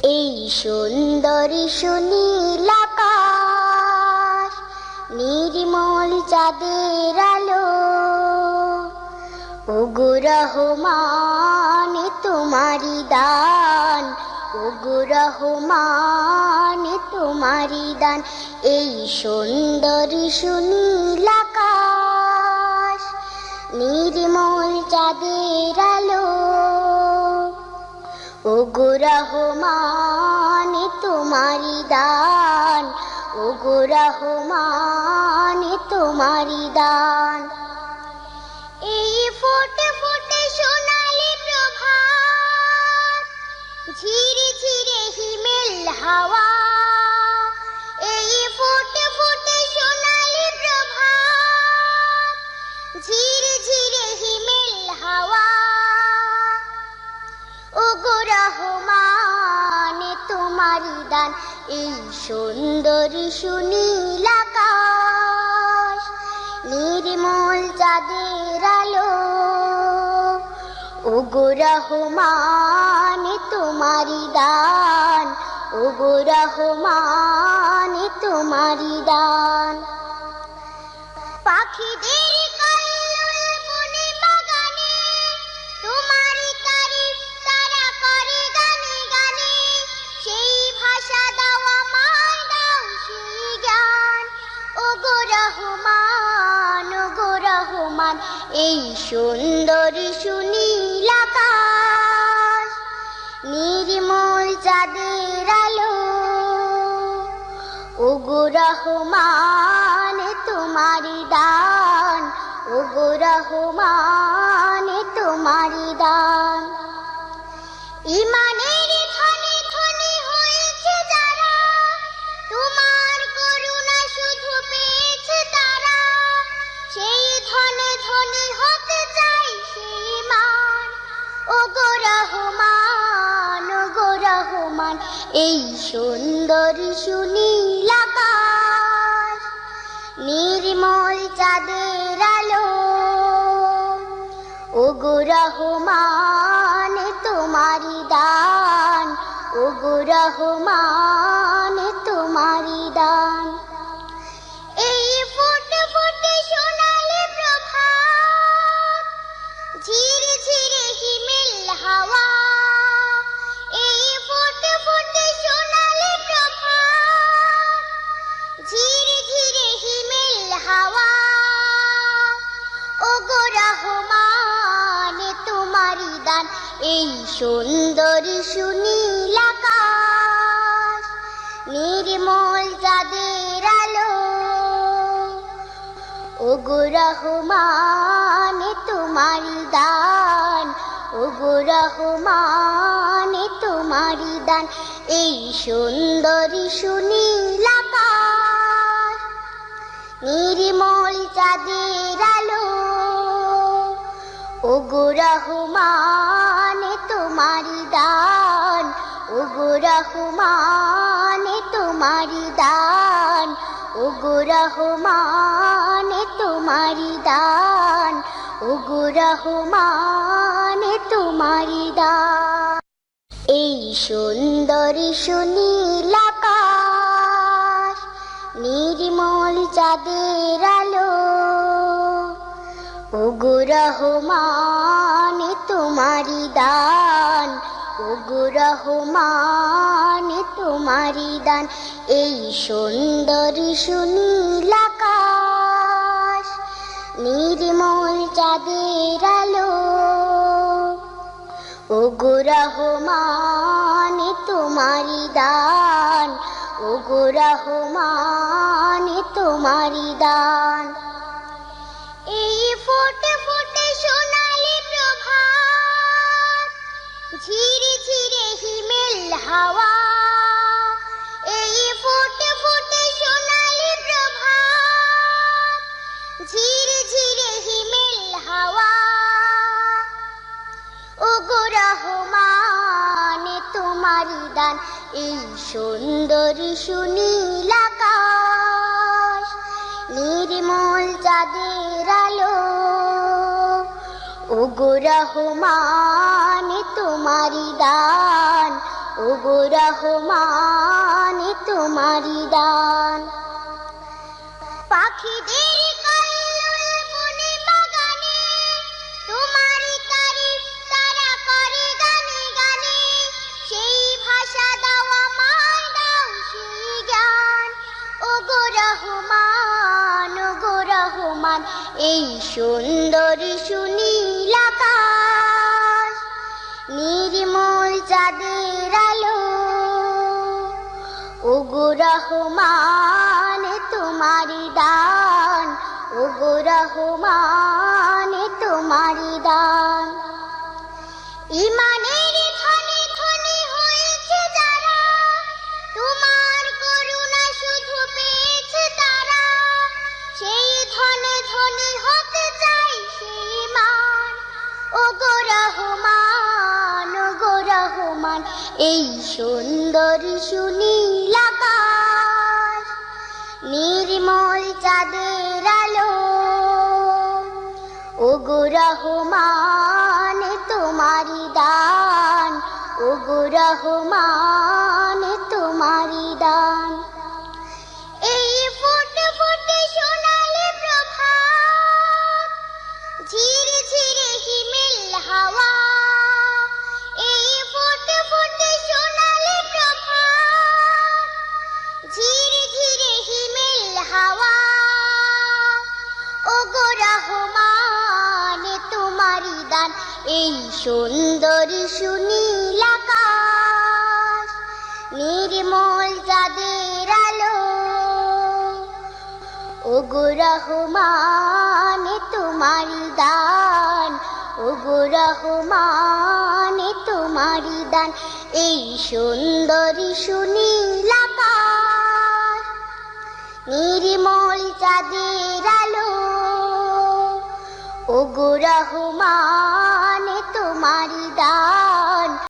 এই সুন্দর সুনীল আকাশ, নির্মল চাঁদের আলো, ওগো রহমান তোমারি দান, ওগো রহমান তোমারি দান। এই সুন্দর সুনীল আকাশ, নির্মল চাঁদের আলো, ওগো রহমান তোমারি দান, ওগো রহমান তোমারি দান। এই ফোটে ফোটে সোনালি প্রভাত, ঝিরে ঝিরে হিমেল হাওয়া, এই ফোটে ফোটে সোনালি প্রভাত, ঝিরে ঝিরে হিমেল হাওয়া, ওগো রহমান তোমারি দান। এই সুন্দর সুনীল আকাশ, নির্মল চাঁদের আলো, ওগো রহমান তোমারি দান, ওগো রহমান তোমারি দান। পাখিদের কল্লোল বনে বাগানে, তোমারি তারিফ তারা করে গানে গানে, সেই ভাষা দাও আমায়, দাও সেই জ্ঞান, ওগো রহমান, ওগো রহমান। এই সুন্দর সুনীল আকাশ, নির্মল চাঁদের আলো, ওগো রহমান তোমারি দান, ওগো রহমান তোমারি দান। ইমানের ধনে ধনে হয়েছে যারা, তোমার করুণা শুধু পেয়েছে তারা, সেই ধনে ধনে হতে চাই সেই মান, ওগো রহমান, ওগো রহমান। এই সুন্দর সুনীল আকাশ, নির্মল চাঁদের আলো, ওগো রহমান তোমারি দান, ওগো রহমান তোমারি দান। এই ফোটে ফোটে সোনালি প্রভাত, ঝিরে ঝিরে হিমেল হাওয়া, এই ফোটে ফোটে সোনালি প্রভাত, ঝিরে ঝিরে হিমেল হাওয়া, ওগো রহমান তোমারি দান। এই সুন্দর সুনীল আকাশ, নির্মল চাঁদের আলো, ওগো রহমান তোমারি দান, ওগো রহমান তোমারি দান। এই সুন্দর সুনীল আকাশ, নির্মল চাঁদের আলো, ওগো রহমান তোমারি দান, ওগো রহমান তোমারি দান, ওগো রহমান তোমারি দান, ওগো রহমান তোমারি দান। এই সুন্দর সুনীল আকাশ, নির্মল চাঁদের আলো, ওগো রহমান তোমারি দান, ওগো রহমান তোমারি দান। এই সুন্দর সুনীল আকাশ, নির্মল চাঁদের আলো, ওগো রহমান তোমারি দান, ওগো রহমান তোমারি দান। এই ফোটে ফোটে সোনালি প্রভাত, ঝিরে ঝিরে হিমেল হাওয়া, এই ফোটে ফোটে সোনালি প্রভাত, ঝিরে ঝিরে হিমেল হাওয়া, ওগো রহমান তোমারি দান। এই সুন্দর সুনীল আকাশ, নির্মল চাঁদের আলো, ওগো রহমান তোমারি দান, ওগো রহমান তোমারি দান। পাখিদের কল্লোল বনে বাগানে তোমারি তারিফ তারা করে গানে গানে, সেই ভাষা দাও আমায়, দাও সেই জ্ঞান। ওগো রহমান, ওগো রহমান, এই সুন্দর সুনীল আকাশ, নির্মল চাঁদের আলো, ওগো রহমান তোমারি দান, ওগো রহমান তোমারি দান। ইমানের ধনে ধনে হয়েছে যারা, তোমার করুণা শুধু পেয়েছে তারা, সেই ধনে ধনে হতে চাই সেই মান। ওগো রহমান, ওগো রহমান, এই সুন্দর সুনীল আকাশ, নির্মল চাঁদের আলো, ওগো রহমান তোমারি দান, ওগো রহমান তোমারি দান। এই ফুটে ফুটে সোনালি প্রভাত, ঝিরে ঝিরে হিমেল হাওয়া, এই ফুটে ফুটে সোনালি প্রভাত, ঝিরে ঝিরে হিমেল হাওয়া, ওগো রহমান তোমারি দান, এই সুন্দর সুনীল আকাশ, নির্মল চাঁদের আলো, ওগো রহমান তোমারি দান, ওগো রহমান তোমারি দান, এই সুন্দর সুনীল আকাশ, নির্মল চাঁদের আলো, ওগো রহমান তোমারি